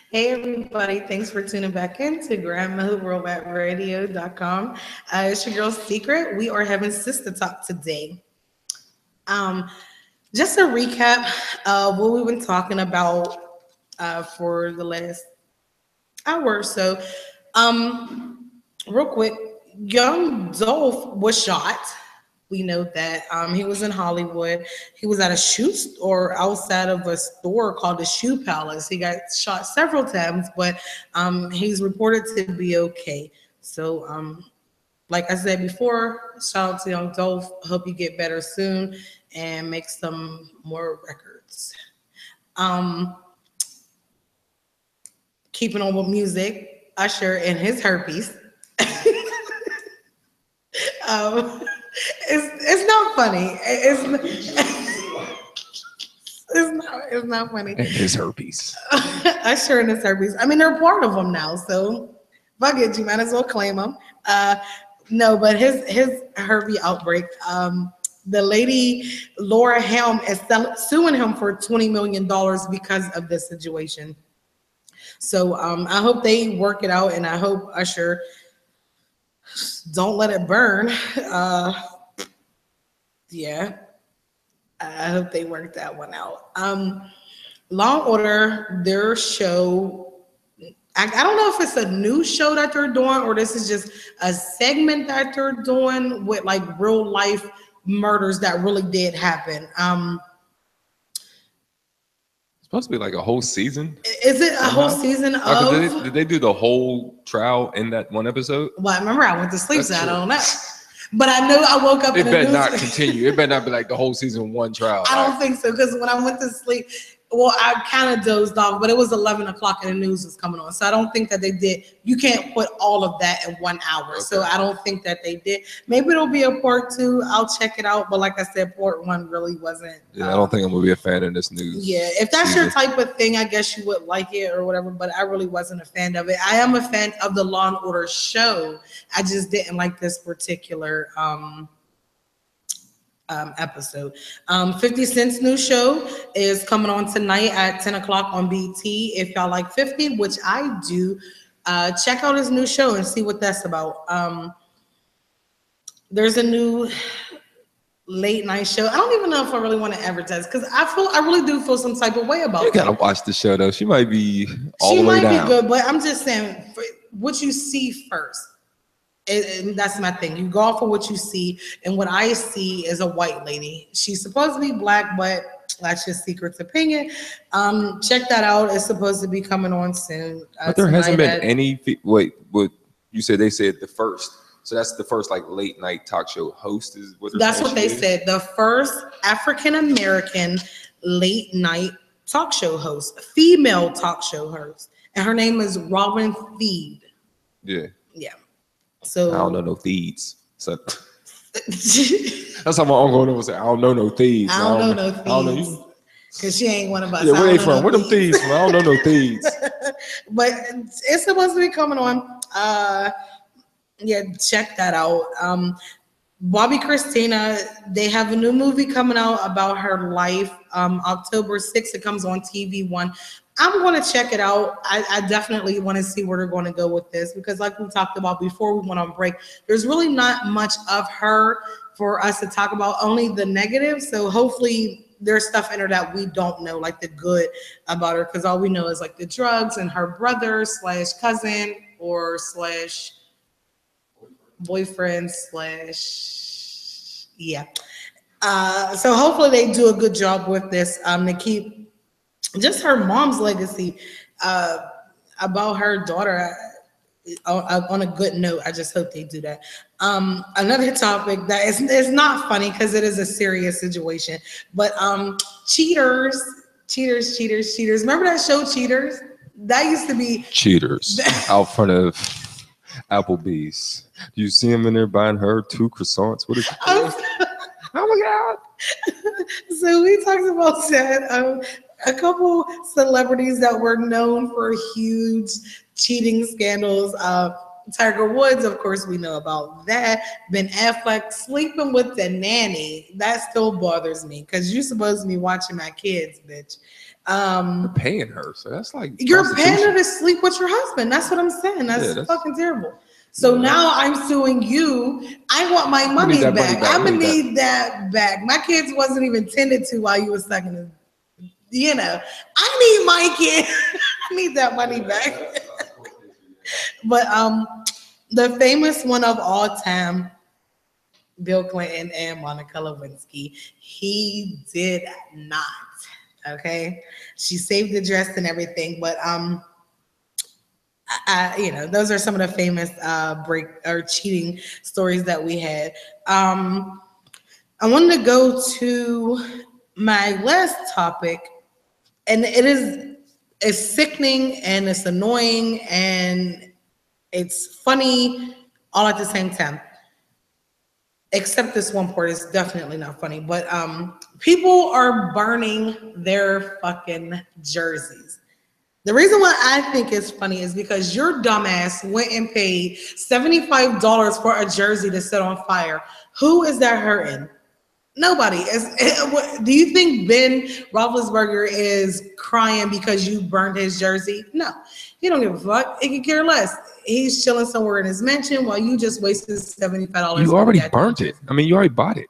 Hey everybody, thanks for tuning back in to grandmotherworldwatradio.com. It's your girl Secret. We are having Sister Talk today. Um, just a recap of what we've been talking about for the last hour or so. Real quick, young Dolph was shot. We know that he was in Hollywood. He was at a shoe store outside of a store called the Shoe Palace. He got shot several times, but he's reported to be okay. So, like I said before, shout out to Young Dolph. Hope you get better soon and make some more records. Um, Keeping on with music, Usher and his herpes. um, it's not funny. It's not funny. And his herpes. Usher and his herpes. I mean, they're part of them now, so fuck it. You might as well claim them. No, but his herpes outbreak. The lady Laura Helm is suing him for $20 million because of this situation. So I hope they work it out, and I hope Usher don't let it burn. Yeah, I hope they work that one out. Law and Order, their show. I don't know if it's a new show that they're doing or this is just a segment that they're doing with like real life murders that really did happen. Supposed to be like a whole season. Is it a whole season of? Did they do the whole trial in that one episode? Well, I remember I went to sleep, so I don't know. But I know I woke up. It better not continue. It better not be like the whole season one trial. I don't think so because when I went to sleep, well, I kind of dozed off, but it was 11 o'clock and the news was coming on. So I don't think that they did. You can't put all of that in 1 hour. Okay. So I don't think that they did. Maybe it'll be a part 2. I'll check it out. But like I said, part 1 really wasn't. Yeah, I don't think I'm going to be a fan of this news. Yeah, if that's your type of thing, I guess you would like it or whatever. But I really wasn't a fan of it. I am a fan of the Law and Order show. I just didn't like this particular episode. 50 Cent's new show is coming on tonight at 10 o'clock on BT. If y'all like 50, which I do, check out his new show and see what that's about. There's a new late night show. I don't even know if I really want to advertise because I really do feel some type of way about it. You gotta watch the show though. She might be all the way down. She might be good, but I'm just saying what you see first. And that's my thing. You go off of what you see, and what I see is a white lady. She's supposed to be black, but that's just Secret's opinion. Check that out. It's supposed to be coming on soon. But there hasn't been any. Wait, what you said? They said the first. So that's the first like late night talk show host is what. That's what they said. The first African American late night talk show host, female talk show host, and her name is Robin Thede. Yeah. Yeah. So I don't know no thieves. So that's how my uncle was saying. I don't know no thieves. I don't know no thieves. I don't know you. Cause she ain't one of us. Yeah, where they from? Where them thieves from? I don't know no thieves. But it's supposed to be coming on. Yeah, check that out. Bobby Christina, they have a new movie coming out about her life. October 6th, it comes on TV One. I'm going to check it out. I definitely want to see where they're going to go with this because like we talked about before we went on break, there's really not much of her for us to talk about, only the negative. So hopefully there's stuff in her that we don't know, like the good about her, because all we know is like the drugs and her brother / cousin or / boyfriend / yeah. So hopefully they do a good job with this to keep just her mom's legacy about her daughter on a good note. I just hope they do that. Another topic that is not funny because it is a serious situation, but cheaters. Remember that show Cheaters? That used to be Cheaters out front of Applebee's. Do you see him in there buying her 2 croissants? What is it? Oh my God. So we talked about that. A couple celebrities that were known for huge cheating scandals. Tiger Woods, of course, we know about that. Ben Affleck sleeping with the nanny. That still bothers me because you're supposed to be watching my kids, bitch. You're paying her, so that's like you're paying her to sleep with your husband. That's what I'm saying. That's fucking terrible. So now I'm suing you. I want my money back. I'm gonna need that back. My kids wasn't even tended to while you were sucking his. You know, I need my kid. I need that money back. But the famous one of all time, Bill Clinton and Monica Lewinsky, he did not. Okay, she saved the dress and everything, but those are some of the famous break or cheating stories that we had. I wanted to go to my last topic, and it's sickening and it's annoying and it's funny all at the same time. Except this one part is definitely not funny, but people are burning their fucking jerseys. The reason why I think it's funny is because your dumbass went and paid $75 for a jersey to set on fire. Who is that hurting? Nobody. Do you think Ben Roethlisberger is crying because you burned his jersey? No, he don't give a fuck. He can care less. He's chilling somewhere in his mansion while you just wasted $75. You already burnt it. I mean, you already bought it.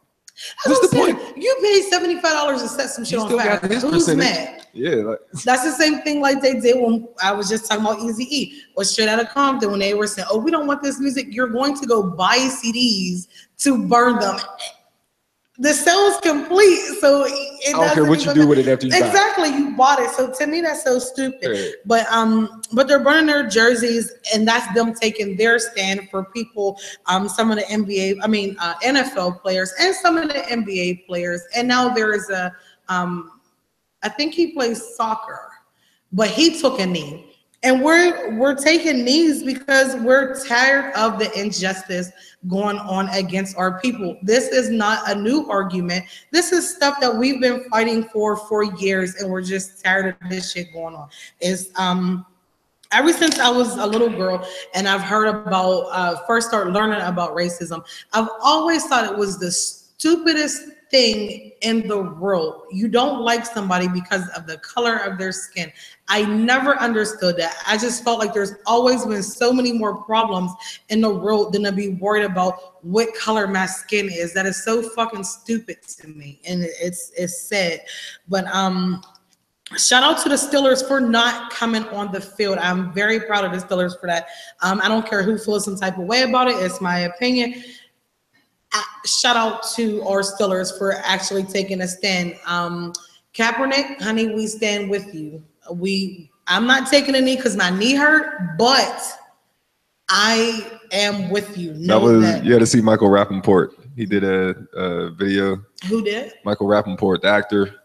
What's the point? You paid $75 to set some shit on fire. Who's mad? Yeah, that's the same thing like they did when I was just talking about Eazy-E or Straight Outta Compton when they were saying, "Oh, we don't want this music." You're going to go buy CDs to burn them. The sale's complete, so I don't care what you do with it after you buy it. Exactly, you bought it. So to me, that's so stupid. But they're burning their jerseys, and that's them taking their stand for people. Some of the NFL players, and some of the NBA players. And now there is I think he plays soccer, but he took a knee. And we're taking knees because we're tired of the injustice going on against our people. This is not a new argument. This is stuff that we've been fighting for years, and we're just tired of this shit going on. It's ever since I was a little girl and I've heard about first started learning about racism, I've always thought it was the stupidest thing in the world. You don't like somebody because of the color of their skin. I never understood that. I just felt like there's always been so many more problems in the world than to be worried about what color my skin is. That is so fucking stupid to me, and it's sad. But shout out to the Steelers for not coming on the field. I'm very proud of the Steelers for that. I don't care who feels some type of way about it. It's my opinion. Shout out to our Steelers for actually taking a stand. Kaepernick, honey, we stand with you. I'm not taking a knee because my knee hurt, but I am with you. You had to see Michael Rappaport. He did a video. Who did? Michael Rappaport, the actor.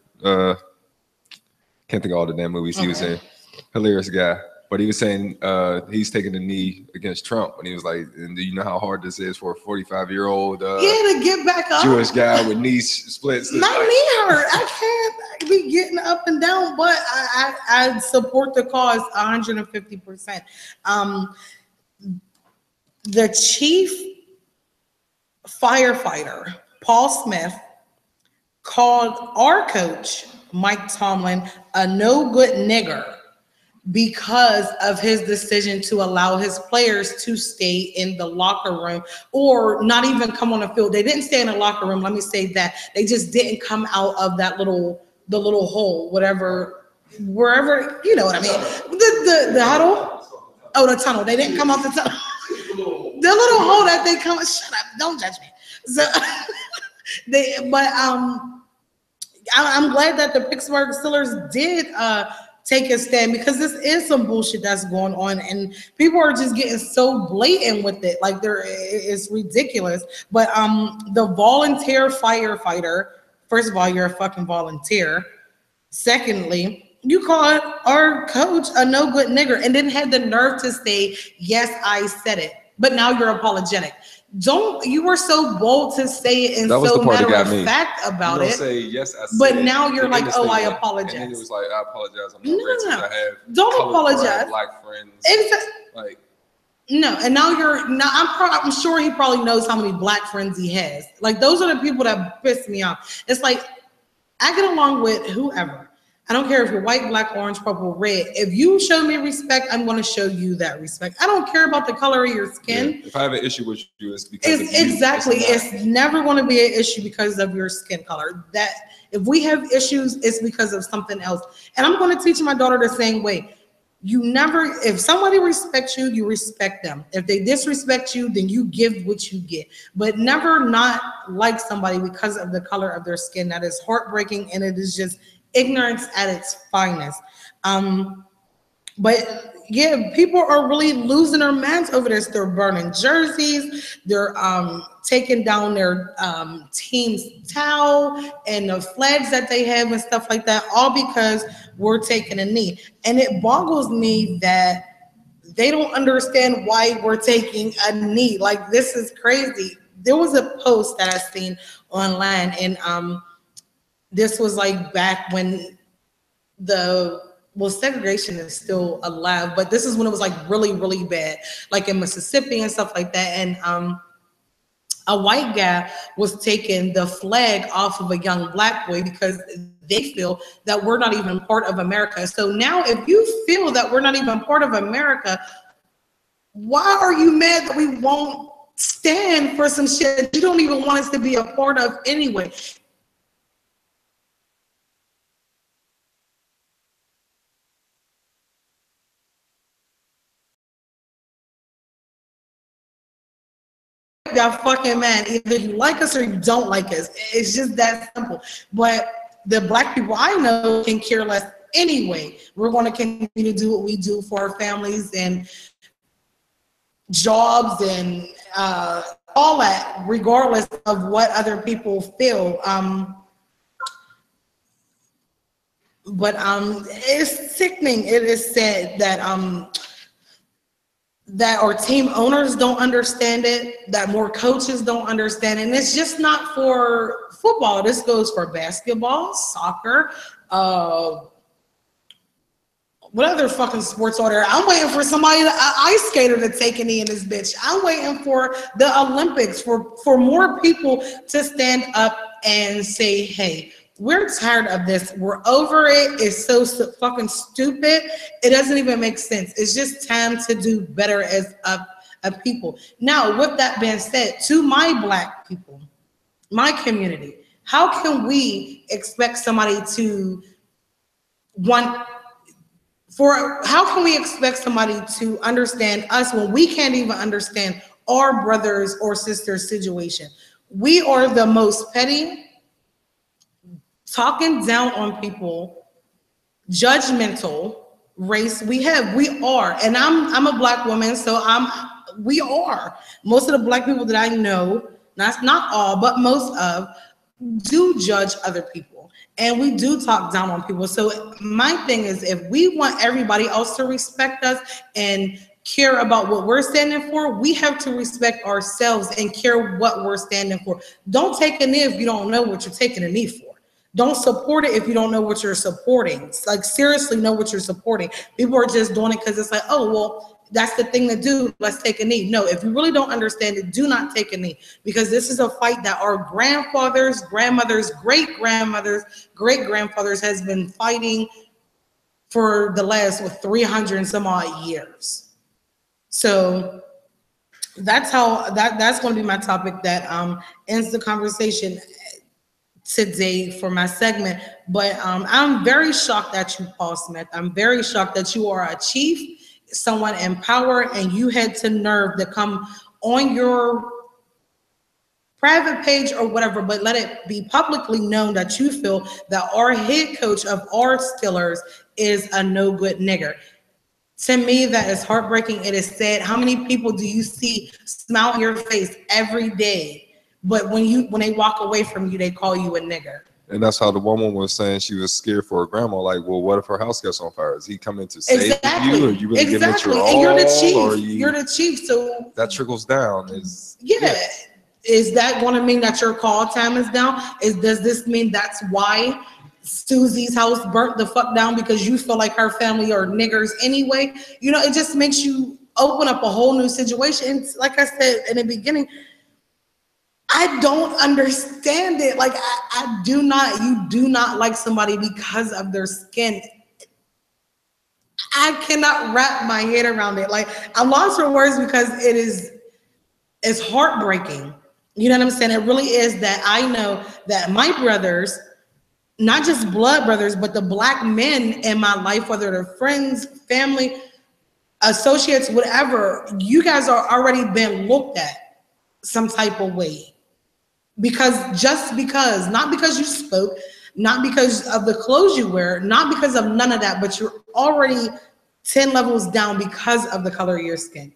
Can't think of all the damn movies he was in. Hilarious guy. But he was saying he's taking a knee against Trump. And he was like, and do you know how hard this is for a 45-year-old to get back up? Jewish guy with knee splits? My knee hurt. I can't be getting up and down, but I support the cause 150%. The chief firefighter, Paul Smith, called our coach, Mike Tomlin, a no good nigger because of his decision to allow his players to stay in the locker room or not even come on the field. They didn't stay in the locker room. Let me say that. They just didn't come out of the little hole, wherever, you know what I mean? The huddle? Oh, the tunnel. They didn't come out the tunnel. The little hole that they come, shut up, don't judge me. So I'm glad that the Pittsburgh Steelers did take a stand because this is some bullshit that's going on and people are just getting so blatant with it. Like it's ridiculous. But the volunteer firefighter, first of all, you're a fucking volunteer. Secondly, you called our coach a no good nigger and then had the nerve to say, yes, I said it. But now you're apologetic. You were so bold to say it and so matter of fact about it. Say, yes, I said but now you're like, oh, I apologize. And then it was like, I apologize. I'm not racist. I have don't apologize. Black friends. Exactly. Like, No, and now I'm sure he probably knows how many black friends he has. Like those are the people that piss me off. It's like I get along with whoever. I don't care if you're white, black, orange, purple, red. If you show me respect, I'm going to show you that respect. I don't care about the color of your skin. Yeah. If I have an issue with you, it's because of you. Exactly. It's never going to be an issue because of your skin color. That if we have issues, it's because of something else. And I'm going to teach my daughter the same way. You never, if somebody respects you, you respect them. If they disrespect you, then you give what you get. But never not like somebody because of the color of their skin. That is heartbreaking, and it is just ignorance at its finest. But yeah, people are really losing their minds over this. They're burning jerseys. They're taking down their team's towel and the flags that they have and stuff like that, all because we're taking a knee. And it boggles me that they don't understand why we're taking a knee. Like, this is crazy. There was a post that I seen online, and this was like back when segregation is still alive, but this is when it was like really, really bad, like in Mississippi and stuff like that. And a white guy was taking the flag off of a young black boy because they feel that we're not even part of America. So now if you feel that we're not even part of America, why are you mad that we won't stand for some shit you don't even want us to be a part of anyway? That fucking man, either you like us or you don't like us. It's just that simple. But the black people I know can care less anyway. We're going to continue to do what we do for our families and jobs and all that, regardless of what other people feel. But it's sickening. It is sad that that our team owners don't understand it, that more coaches don't understand it. And it's just not for football. This goes for basketball, soccer, what other fucking sports are there? I'm waiting for somebody, an ice skater, to take a knee in this bitch. I'm waiting for the Olympics, for more people to stand up and say, hey, we're tired of this. We're over it. It's so fucking stupid. It doesn't even make sense. It's just time to do better as a people. Now, with that being said, to my black people, my community, how can we expect somebody to how can we expect somebody to understand us when we can't even understand our brothers or sisters' situation? We are the most petty, talking down on people, judgmental race we have. We are, and I'm a black woman, so we are. Most of the black people that I know, not all, but most of, do judge other people, and we do talk down on people. So my thing is, if we want everybody else to respect us and care about what we're standing for, we have to respect ourselves and care what we're standing for. Don't take a knee if you don't know what you're taking a knee for. Don't support it if you don't know what you're supporting. Like, seriously, know what you're supporting. People are just doing it because it's like, oh, well, that's the thing to do. Let's take a knee. No, if you really don't understand it, do not take a knee, because this is a fight that our grandfathers, grandmothers, great-grandmothers, great-grandfathers has been fighting for the last 300 and some odd years. So that's going to be my topic that ends the conversation today for my segment. But I'm very shocked at you, Paul Smith. I'm very shocked that you are a chief, someone in power, and you had the nerve to come on your private page or whatever, but let it be publicly known that you feel that our head coach of our Steelers is a no good nigger. To me, that is heartbreaking. It is sad. How many people do you see smile on your face every day, but when they walk away from you, they call you a nigger? And that's how the woman was saying she was scared for her grandma. Like, well, what if her house gets on fire? Is he coming to save you? Or you really giving it your all? And you're the chief. You're the chief. So that trickles down. Yeah. Is that going to mean that your call time is down? Does this mean that's why Susie's house burnt the fuck down, because you feel like her family are niggers anyway? You know, it just makes you open up a whole new situation. And like I said in the beginning, I don't understand it. Like you do not like somebody because of their skin. I cannot wrap my head around it. Like I'm lost for words because it's heartbreaking. You know what I'm saying? It really is that I know that my brothers, not just blood brothers, but the black men in my life, whether they're friends, family, associates, whatever, you guys are already been looked at some type of way. Not because you spoke, not because of the clothes you wear, not because of none of that, but you're already 10 levels down because of the color of your skin.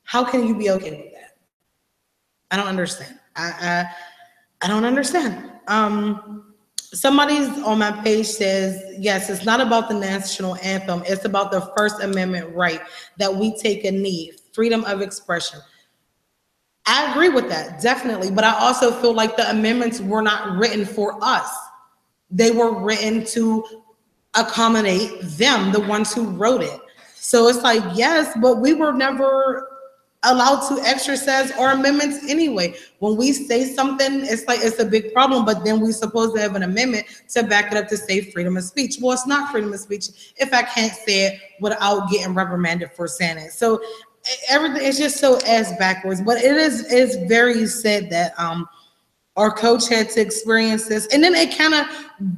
How can you be okay with that? I don't understand. I don't understand. Somebody's on my page says, yes, it's not about the national anthem. It's about the First Amendment right that we take a knee, freedom of expression. I agree with that, definitely. But I also feel like the amendments were not written for us. They were written to accommodate them, the ones who wrote it. So it's like, yes, but we were never allowed to exercise our amendments anyway. When we say something, it's like it's a big problem, but then we're supposed to have an amendment to back it up to say freedom of speech. Well, it's not freedom of speech if I can't say it without getting reprimanded for saying it. So everything is just so ass backwards. But it's very sad that our coach had to experience this, and then it kind of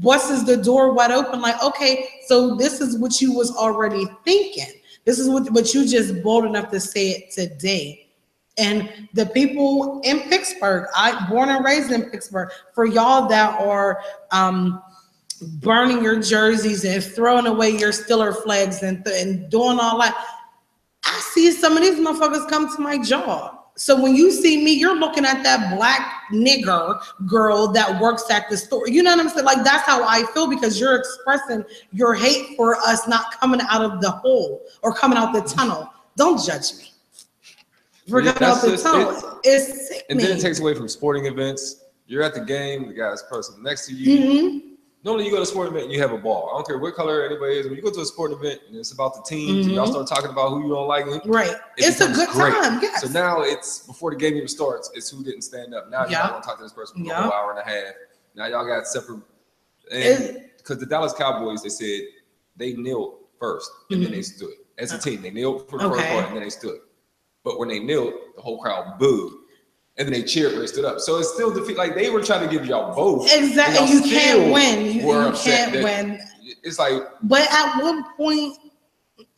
busts the door wide open. Like, okay, so this is what you was already thinking. This is what, but you just bold enough to say it today. And the people in Pittsburgh, born and raised in Pittsburgh, for y'all that are burning your jerseys and throwing away your Steeler flags and doing all that. I see some of these motherfuckers come to my job. So when you see me, you're looking at that black nigger girl that works at the store. You know what I'm saying? Like, that's how I feel, because you're expressing your hate for us not coming out of the hole or coming out the tunnel. Don't judge me. We're coming out the tunnel. It's sickening. And then it takes away from sporting events. You're at the game, the guy's person next to you. Mm-hmm. Normally you go to a sporting event and you have a ball. I don't care what color anybody is. When you go to a sporting event and it's about the teams, and y'all start talking about who you don't like. Right. It's a good time. Yes. So now it's before the game even starts, it's who didn't stand up. Now you're not going to talk to this person for a whole hour and a half. Now y'all got separate. And because the Dallas Cowboys, they said they kneeled first and then they stood. As a team, they kneeled for the first part and then they stood. But when they kneeled, the whole crowd booed. And then they cheered when they stood up. So it's still defeat. Like, they were trying to give y'all both. Exactly. You can't win. You can't win. It's like. But at what point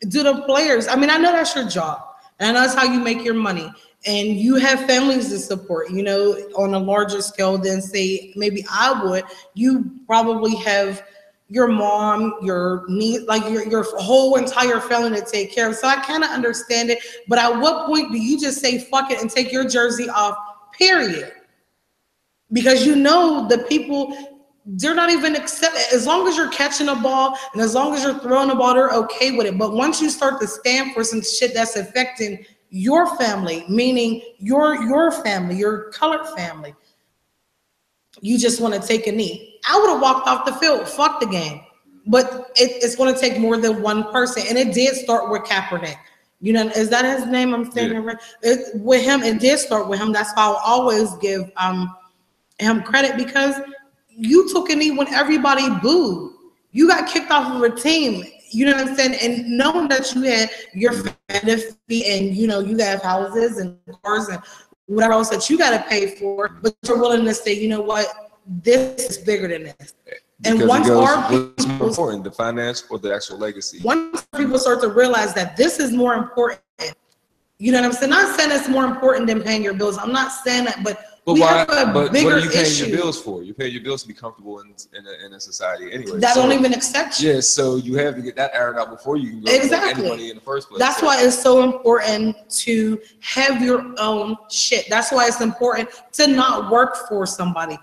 do the players? I mean, I know that's your job, and I know that's how you make your money, and you have families to support. You know, on a larger scale than say maybe I would. You probably have your mom, your niece, like your whole entire family to take care of. So I kind of understand it. But at what point do you just say fuck it and take your jersey off? Period. Because you know the people, they're not even accepting. As long as you're catching a ball and as long as you're throwing a ball, they're okay with it. But once you start to stand for some shit that's affecting your family, meaning your family, your colored family, you just want to take a knee. I would have walked off the field. Fuck the game. But it's going to take more than one person. And it did start with Kaepernick. You know, is that his name? I'm saying it right. With him, it did start with him. That's why I'll always give him credit, because you took a knee when everybody booed. You got kicked off of a team. You know what I'm saying? And knowing that you had your benefit and, you know, you have houses and cars and whatever else that you got to pay for, but you're willing to say, you know what, this is bigger than this. Because and once what's more important, the finance or the actual legacy? Once people start to realize that this is more important, you know what I'm saying? Not saying it's more important than paying your bills. I'm not saying that, but we have a bigger what are you paying issue. your bills for? You pay your bills to be comfortable in a society anyway. That don't even accept you. Yeah, so you have to get that ironed out before you can go to any money in the first place. That's why it's so important to have your own shit. That's why it's important to not work for somebody.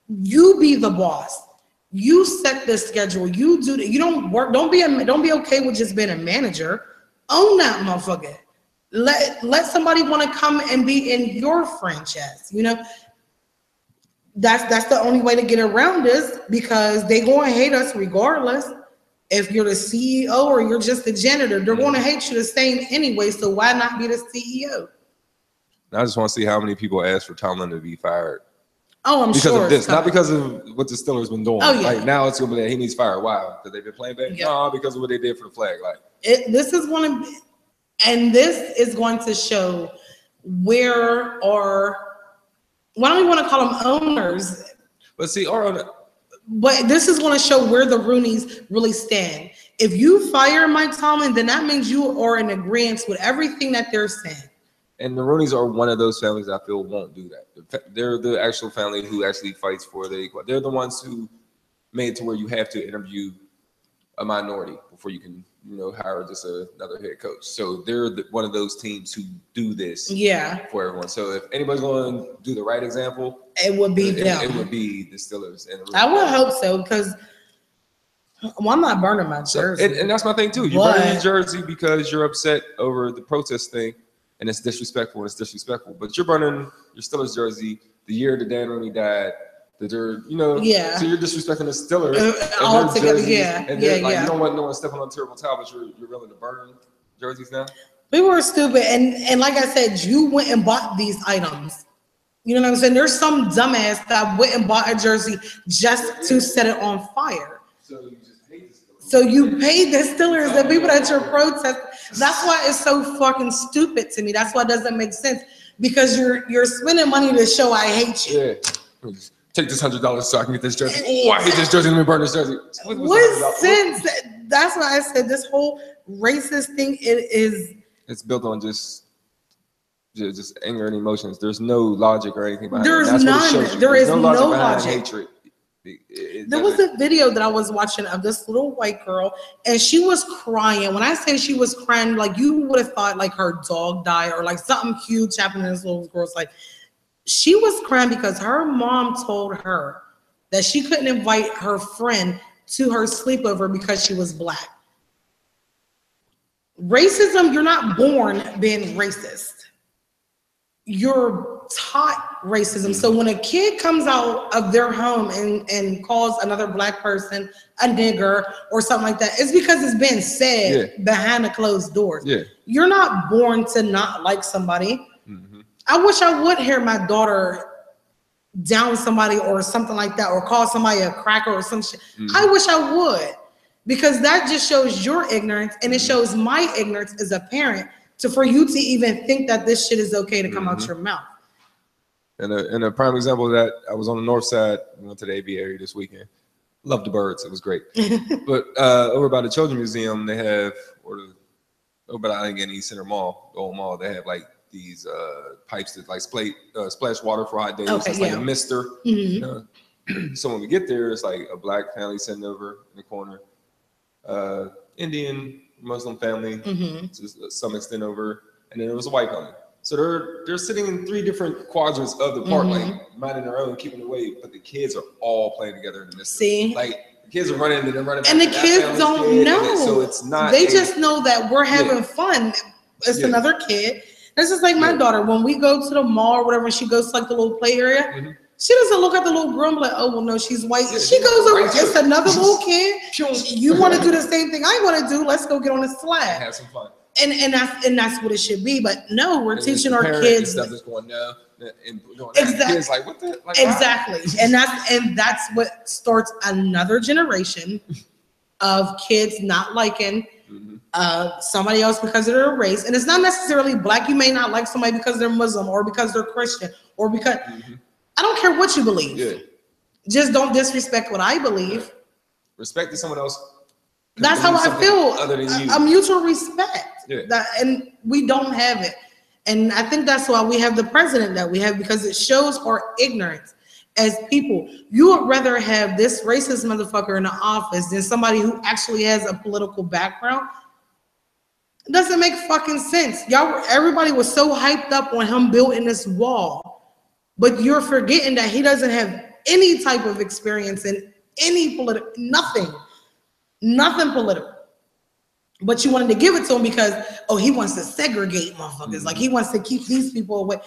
You be the boss. You set the schedule. You do that. You don't work. Don't be okay with just being a manager. Own that motherfucker. Let somebody want to come and be in your franchise. You know, that's the only way to get around this, because they go and hate us regardless. If you're the CEO or you're just the janitor, they're going to hate you the same anyway. So why not be the CEO? I just want to see how many people ask for Tomlin to be fired. Oh, I'm because sure. Of this, not because of what the Steelers been doing. Oh, yeah. Like now it's gonna be that he needs fired. Why? Because they've been playing bad? Yeah. No, because of what they did for the flag. Like this is going to be, and this is going to show where are, why don't we want to call them owners? But see, but this is going to show where the Rooneys really stand. If you fire Mike Tomlin, then that means you are in agreement with everything that they're saying. And the Rooneys are one of those families I feel won't do that. They're the actual family who actually fights for the equality. They're the ones who made it to where you have to interview a minority before you can, hire just another head coach. So they're one of those teams who do this for everyone. So if anybody's going to do the right example, it would be them. It would be the Steelers. And I would hope so, because I'm not burning my jersey. And that's my thing too. You're burning your jersey because you're upset over the protest thing. And it's disrespectful. But you're burning your Steelers jersey the year that Dan Rooney died. So you're disrespecting the Steelers all together. And you don't want no one stepping on terrible towel, but you're willing to burn jerseys now. We were stupid, and like I said, you went and bought these items. You know what I'm saying? There's some dumbass that went and bought a jersey just to set it on fire. So you just hate the Steelers. So you paid the Steelers, the people that you're protesting. That's why it's so fucking stupid to me. That's why it doesn't make sense, because you're spending money to show I hate you. Yeah. Take this $100 so I can get this jersey. Oh, I hate this jersey. Let me burn this jersey. What sense? That's why I said this whole racist thing. It's built on just anger and emotions. There's no logic or anything behind it. There's none. There is no logic. Hatred. There was a video that I was watching of this little white girl, and she was crying. When I say she was crying, like you would have thought like her dog died or like something huge happened to this little girl's life. She was crying because her mom told her that she couldn't invite her friend to her sleepover because she was black. Racism, you're not born being racist. You're taught racism. So when a kid comes out of their home and calls another black person a nigger or something like that, it's because it's been said behind the closed doors. Yeah. You're not born to not like somebody. Mm-hmm. I wish I would hear my daughter down somebody or something like that, or call somebody a cracker or some shit. Mm-hmm. I wish I would, because that just shows your ignorance, and it shows my ignorance as a parent for you to even think that this shit is okay to come out your mouth. And a prime example of that, I was on the north side. We went to the AV area this weekend. Loved the birds. It was great. But over by the Children's Museum, they have, over by the Allegheny Center Mall, the old mall, they have like these pipes that like splash water for hot days. Okay, it's like a mister. Mm-hmm. So when we get there, it's like a black family sitting over in the corner, Indian Muslim family, to some extent over, and then there was a white family. So they're sitting in three different quadrants of the park, like minding their own, keeping away, but the kids are all playing together in this. See, like the kids are running and they're running, and the kids don't know. So it's not. They just know that we're having fun. It's another kid. This is like my daughter. When we go to the mall or whatever, she goes to like the little play area. She doesn't look at the little girl and be like, oh, well, no, she's white. She goes over, it's another little kid. You want to do the same thing I want to do. Let's go get on the slab. Have some fun. And that's what it should be. But no, we're teaching our kids. Stuff is going no. Exactly. Kids like, what the? Like, exactly. And that's what starts another generation of kids not liking somebody else because of their race. And it's not necessarily black. You may not like somebody because they're Muslim or because they're Christian or because... I don't care what you believe. Yeah. Just don't disrespect what I believe. Respect to someone else. That's how I feel. Other than you. A mutual respect. Yeah. And we don't have it. And I think that's why we have the president that we have, because it shows our ignorance as people. You would rather have this racist motherfucker in the office than somebody who actually has a political background. It doesn't make fucking sense. Everybody was so hyped up on him building this wall. But you're forgetting that he doesn't have any type of experience in any political, nothing political. But you wanted to give it to him because, he wants to segregate motherfuckers. Like he wants to keep these people away.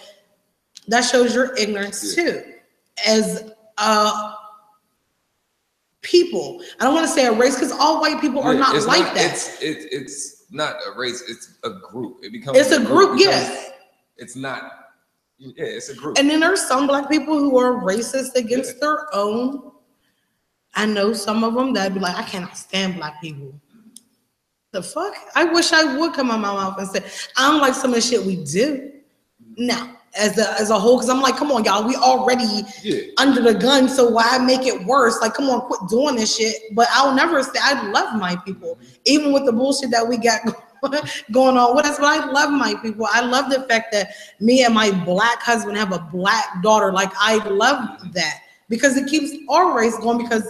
That shows your ignorance too. As people. I don't want to say a race because all white people are not like that. It's not a race. It's a group. It becomes. It's a group. Yes. It's not. Yeah, it's a group. And then there's some black people who are racist against their own. I know some of them that'd be like, I cannot stand black people. The fuck? I wish I would come out my mouth and say, I don't like some of the shit we do. Now, as a whole, because I'm like, come on, y'all, we already under the gun, so why make it worse? Like, come on, quit doing this shit. But I'll never say I love my people, even with the bullshit that we got going on with us. But I love my people. I love the fact that me and my black husband have a black daughter. Like, I love that because it keeps our race going because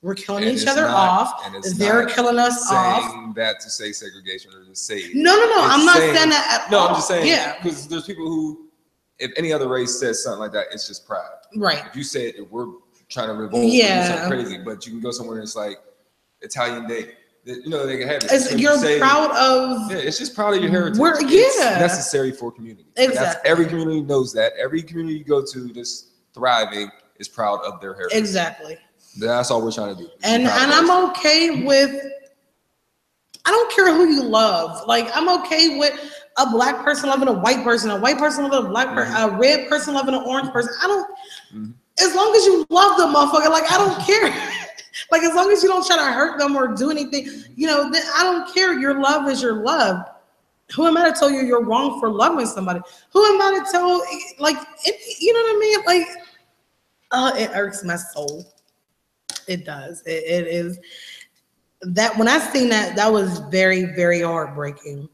we're killing each other off. They're killing us off. Saying that to say segregation or to say no. I'm not saying that at all. No, I'm just saying because there's people who, if any other race says something like that, it's just pride. Right. If you say it, we're trying to revolt, do something crazy, but you can go somewhere and it's like Italian Day. You know, they can have it. You're proud of. Yeah, it's just proud of your heritage. It's necessary for community. Exactly. Every community knows that. Every community you go to that's thriving is proud of their heritage. Exactly. That's all we're trying to do. And I'm okay with, I don't care who you love. Like, I'm okay with a black person loving a white person loving a black person, a red person loving an orange person. I don't, as long as you love the motherfucker, like, I don't care. Like, as long as you don't try to hurt them or do anything, you know, I don't care. Your love is your love. Who am I to tell you you're wrong for loving somebody? Who am I to tell, like, you know what I mean? Like, it irks my soul. It does. It is that when I seen that, that was very, very heartbreaking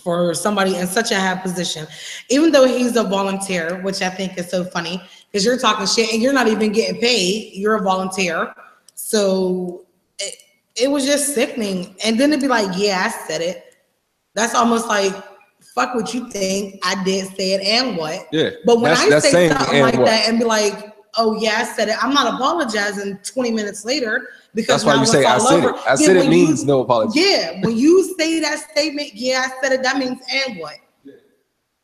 for somebody in such a high position. Even though he's a volunteer, which I think is so funny because you're talking shit and you're not even getting paid. You're a volunteer. So it was just sickening. And then it'd be like, yeah, I said it. That's almost like, fuck what you think. I did say it and what? Yeah. But when I say something like that and be like, oh yeah, I said it, I'm not apologizing 20 minutes later because that's why you say I said it. I said it means no apology. Yeah, when you say that statement, yeah, I said it, that means and what?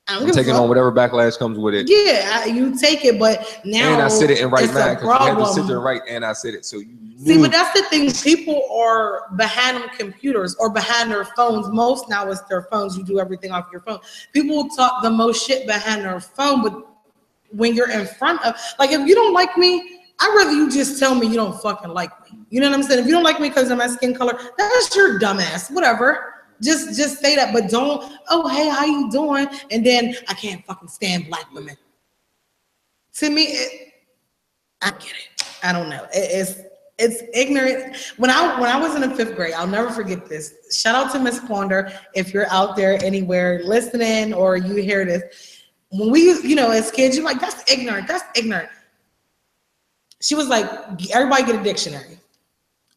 I'm taking on whatever backlash comes with it. Yeah, you take it, but now and I said it in right mind because you had to sit there and write and I said it. So you see, but that's the thing. People are behind them computers or behind their phones. Most now it's their phones. You do everything off your phone. People talk the most shit behind their phone, but when you're in front of, like, if you don't like me, I'd rather you just tell me you don't fucking like me. You know what I'm saying? If you don't like me because of my skin color, that's your dumbass. Whatever. Just say that, but don't, oh, hey, how you doing? And then I can't fucking stand black women. To me, I get it. I don't know. It's ignorant. When I was in the 5th grade, I'll never forget this. Shout out to Miss Ponder if you're out there anywhere listening or you hear this. When we, you know, as kids, you're like, that's ignorant. That's ignorant. She was like, everybody get a dictionary.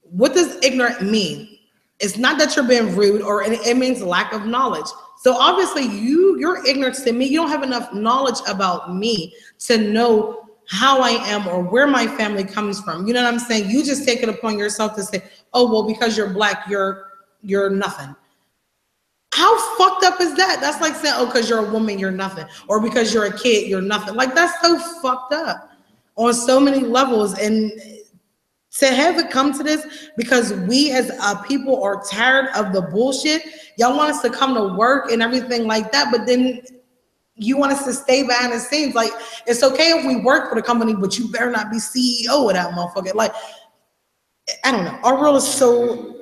What does ignorant mean? It's not that you're being rude or it means lack of knowledge. So obviously you're ignorant to me. You don't have enough knowledge about me to know how I am or where my family comes from. You know what I'm saying? You just take it upon yourself to say, oh, well, because you're black, you're nothing. How fucked up is that? That's like saying, oh, because you're a woman, you're nothing. Or because you're a kid, you're nothing. Like, that's so fucked up on so many levels. And to have it come to this because we as people are tired of the bullshit. Y'all want us to come to work and everything like that, but then you want us to stay behind the scenes. Like, it's okay if we work for the company, but you better not be CEO of that motherfucker. Like, I don't know. Our role is so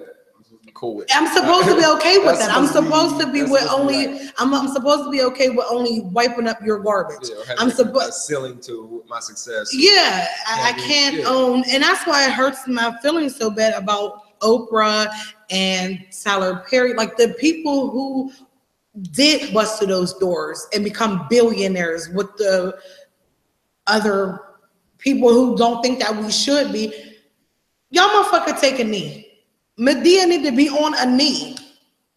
cool with. I'm supposed to be okay with that. I'm supposed to be with only. I'm supposed to be okay with only wiping up your garbage. Yeah, I'm supposed ceiling to my success. Yeah, I can't own, and that's why it hurts my feelings so bad about Oprah and Tyler Perry, like the people who did bust through those doors and become billionaires with the other people who don't think that we should be. Y'all motherfucker take a knee. Medea need to be on a knee.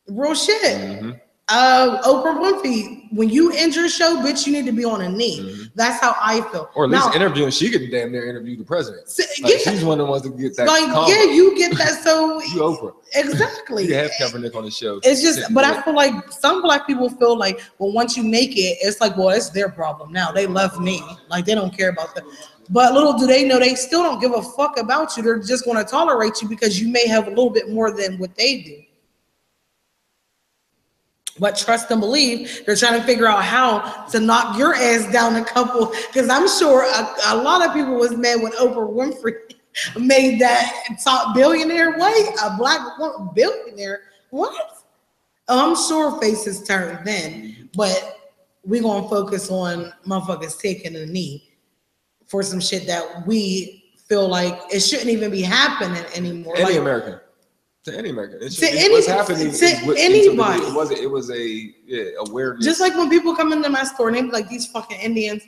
Real shit. Mm-hmm. Oprah Winfrey, when you end your show, bitch, you need to be on a knee. Mm-hmm. That's how I feel. Or at least interviewing. She could damn near interview the president. Like, she's one of the ones to get that. Like, combo. Yeah, you get that. So you Oprah. Exactly. You have Kaepernick on the show. It's just, but I feel like some black people feel like, well, once you make it, it's like, well, it's their problem now. They love me. Like, they don't care about that. But little do they know, they still don't give a fuck about you. They're just going to tolerate you because you may have a little bit more than what they do. But trust and believe, they're trying to figure out how to knock your ass down a couple. Because I'm sure a lot of people was mad when Oprah Winfrey made that top billionaire. Wait, a black billionaire? What? Oh, I'm sure faces turned then. But we're going to focus on motherfuckers taking a knee for some shit that we feel like it shouldn't even be happening anymore. Any American. To any American. What's happening to anybody. It was a awareness. Just like when people come into my store and they be like, these fucking Indians.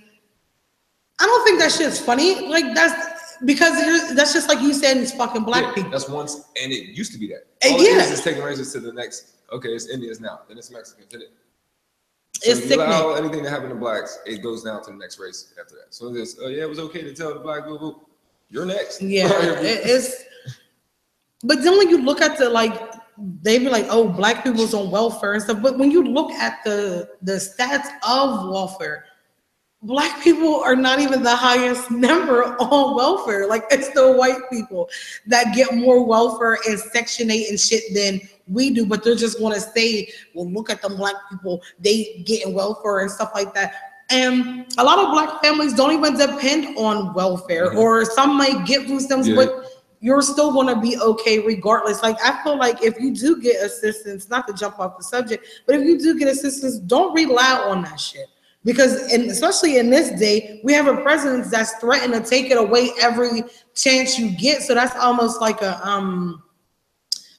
I don't think that shit's funny. Like, that's just like you said, these fucking black people. That's once, and it used to be that. All it is taking races to the next. Okay, it's Indians now, then it's Mexicans. So it's if you allow anything to happen to blacks, it goes down to the next race after that. So it's it was okay to tell the black people, you're next. Yeah, it's. But then when you look at they be like, oh, black people's on welfare and stuff. But when you look at the stats of welfare, black people are not even the highest number on welfare. Like, it's the white people that get more welfare and Section 8 and shit than we do. But they're just going to say, well, look at them black people. They getting welfare and stuff like that. And a lot of black families don't even depend on welfare, or some might get food stamps, but you're still going to be okay regardless. Like, I feel like if you do get assistance, not to jump off the subject, but if you do get assistance, don't rely on that shit. Because, and especially in this day, we have a president that's threatening to take it away every chance you get. So that's almost like a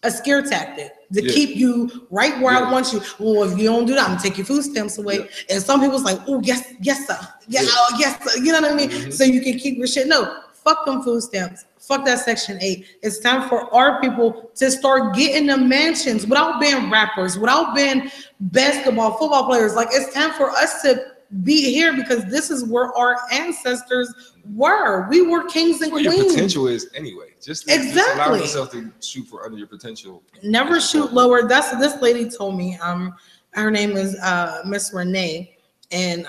scare tactic to keep you right where I want you. Well, if you don't do that, I'm gonna take your food stamps away. And some people's like, oh, yes, sir. Yes, sir. You know what I mean? So you can keep your shit. No, fuck them food stamps. Fuck that Section 8. It's time for our people to start getting the mansions without being rappers, without being basketball, football players. Like, it's time for us to be here because this is where our ancestors were. We were kings and queens. Your potential is anyway. Just allow yourself to shoot for under your potential. Never shoot lower. That's what this lady told me. Her name is Miss Renee, and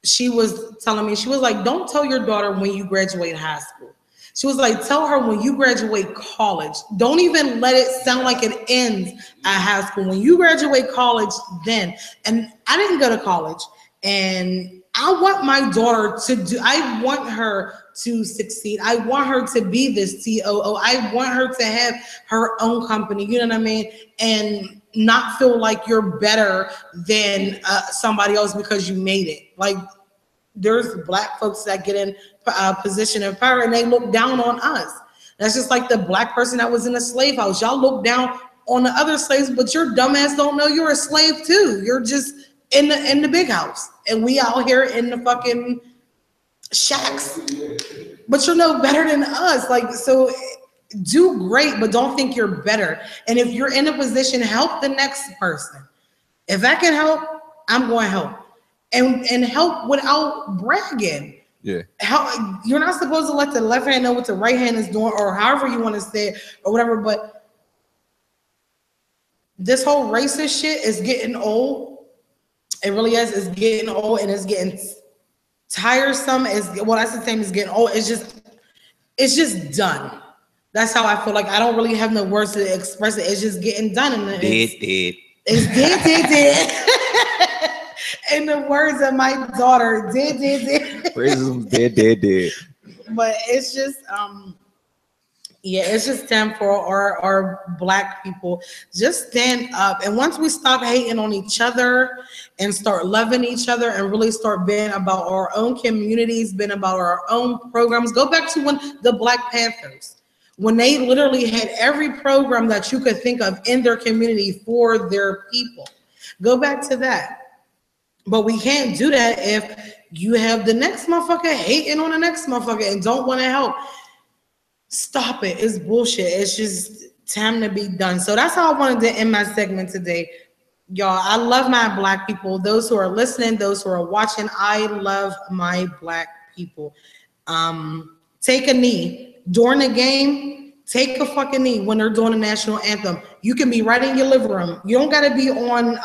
she was telling me, she was like, don't tell your daughter when you graduate high school. She was like, tell her when you graduate college, don't even let it sound like it ends at high school. When you graduate college, then. And I didn't go to college, and I want my daughter I want her to succeed. I want her to be this COO. I want her to have her own company, you know what I mean? And not feel like you're better than somebody else because you made it. Like, there's black folks that get in position of power and they look down on us. That's just like the black person that was in a slave house. Y'all look down on the other slaves, but your dumbass don't know you're a slave too. You're just in the big house, and we out here in the fucking shacks. But you're no better than us. Like, so do great, but don't think you're better. And if you're in a position, help the next person. If I can help, I'm going to help. And help without bragging. Yeah. You're not supposed to let the left hand know what the right hand is doing, or however you want to say it, or whatever. But this whole racist shit is getting old. It really is. It's getting old, and it's getting tiresome. That's the same as getting old. It's just done. That's how I feel. Like, I don't really have no words to express it. It's just getting done. And it's dead. In the words of my daughter, dead. Racism, dead. But it's just, it's just time for our black people. Just stand up. And once we stop hating on each other and start loving each other and really start being about our own communities, being about our own programs, go back to when the Black Panthers, when they literally had every program that you could think of in their community for their people. Go back to that. But we can't do that if you have the next motherfucker hating on the next motherfucker and don't want to help. Stop it. It's bullshit. It's just time to be done. So that's how I wanted to end my segment today. Y'all, I love my black people. Those who are listening, those who are watching, I love my black people. Take a knee. During the game, take a fucking knee when they're doing the national anthem. You can be right in your living room. You don't got to be on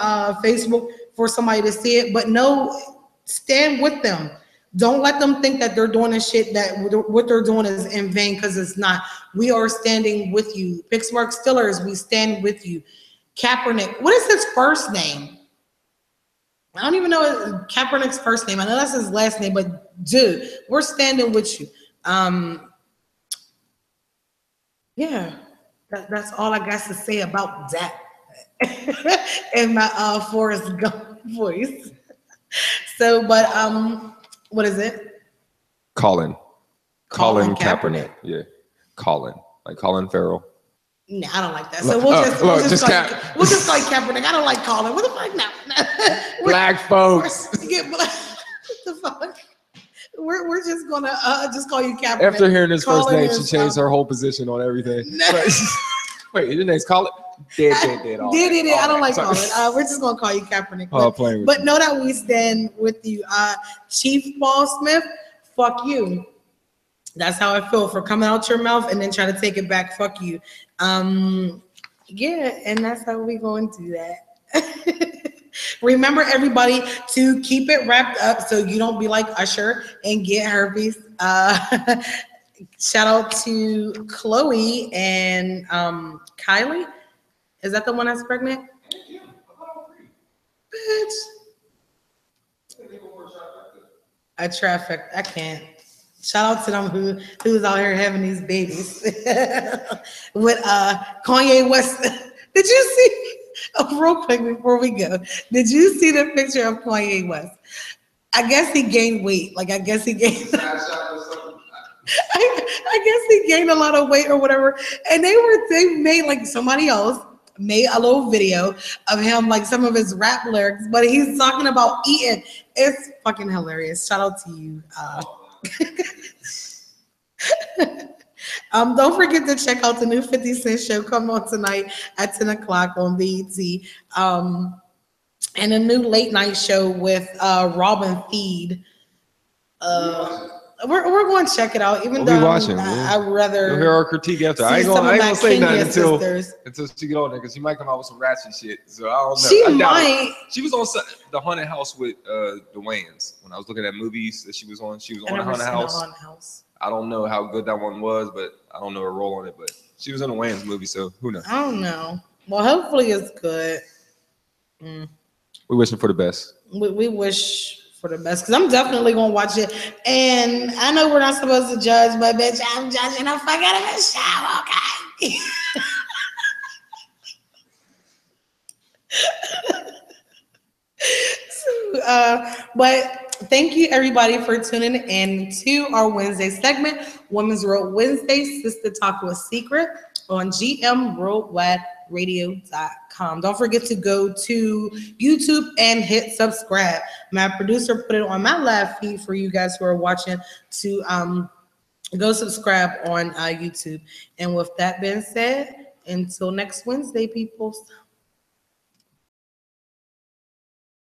Facebook for somebody to see it, but no, stand with them. Don't let them think that they're doing this shit, that what they're doing is in vain, because it's not. We are standing with you. Pittsburgh Steelers, we stand with you. Kaepernick, what is his first name? I don't even know Kaepernick's first name. I know that's his last name, but dude, we're standing with you. Yeah, that's all I got to say about that. In my Forrest Gump voice. So, but what is it? Colin Kaepernick. Yeah, Colin, like Colin Farrell. No, I don't like that. So we'll just call you Kaepernick. I don't like Colin. What the fuck? No. Black folks. What the fuck? We're just gonna just call you Kaepernick. After hearing his first name, she changed her whole position on everything. No. Wait, your name's Colin? Dead. I don't like Colin. We're just gonna call you Kaepernick. But know that we stand with you. Chief Paul Smith, fuck you. That's how I feel for coming out your mouth and then try to take it back. Fuck you. Yeah, and that's how we going to do that. Remember, everybody, to keep it wrapped up so you don't be like Usher and get herpes. Shout out to Chloe and Kylie. Is that the one that's pregnant? Bitch. A traffic. I can't. Shout out to them who's out here having these babies. With Kanye West. Did you see? Real quick before we go, did you see the picture of Kanye West? I guess he gained weight. Like, I guess he gained a lot of weight or whatever. And they made, like, somebody else made a little video of him, like some of his rap lyrics, but he's talking about eating. It's fucking hilarious. Shout out to you. Don't forget to check out the new 50 Cent show. Come on tonight at 10 o'clock on BET. And a new late night show with Robin Thede. We're going to check it out, even though I'd rather. You'll hear our critique after. I ain't gonna say nothing until she get on there, because she might come out with some ratchet shit. So I don't know. She might. She was on the Haunted House with the Wayans. When I was looking at movies that she was on the Haunted House. I don't know how good that one was, but I don't know her role on it. But she was in a Wayans movie, so who knows? I don't know. Well, hopefully it's good. We're wishing for the best. We wish for the best, because I'm definitely gonna watch it. And I know we're not supposed to judge, but bitch, I'm judging the fuck out of this show, okay? But thank you, everybody, for tuning in to our Wednesday segment, Women's World Wednesday, SistaTalk with Secret, on gmworldwideradio.com. Don't forget to go to YouTube and hit subscribe. My producer put it on my live feed for you guys who are watching to go subscribe on YouTube. And with that being said, until next Wednesday, people.